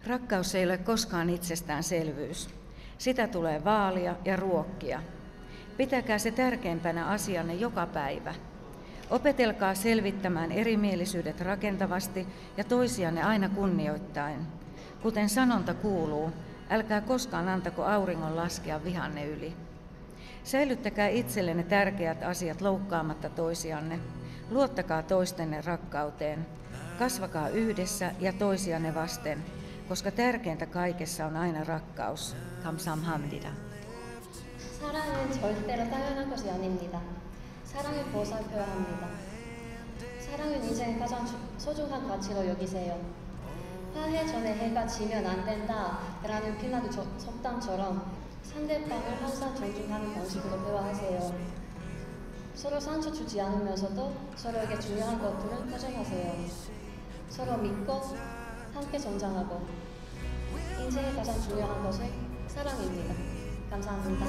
Rakkaus ei ole koskaan itsestäänselvyys. Sitä tulee vaalia ja ruokkia. Pitäkää se tärkeimpänä asianne joka päivä. Opetelkaa selvittämään erimielisyydet rakentavasti ja toisianne aina kunnioittaen. Kuten sanonta kuuluu, älkää koskaan antako auringon laskea vihanne yli. Säilyttäkää itsellenne tärkeät asiat loukkaamatta toisianne. Luottakaa toistenne rakkauteen. Kasvakaa yhdessä ja toisianne vasten, koska tärkeintä kaikessa on aina rakkaus. 감사합니다. 사랑은 절대로 당연한 것이 아닙니다. 사랑을 보살펴야 합니다. 사랑은 인생의 가장 소중한 가치로 여기세요. 화해 전에 해가 지면 안 된다라는 핀란드 속담처럼 상대방을 항상 존중하는 방식으로 대화하세요. 서로 상처 주지 않으면서도 서로에게 중요한 것들은 표정하세요. 서로 믿고 함께 성장하고 인생의 가장 중요한 것은 사랑입니다. 감사합니다.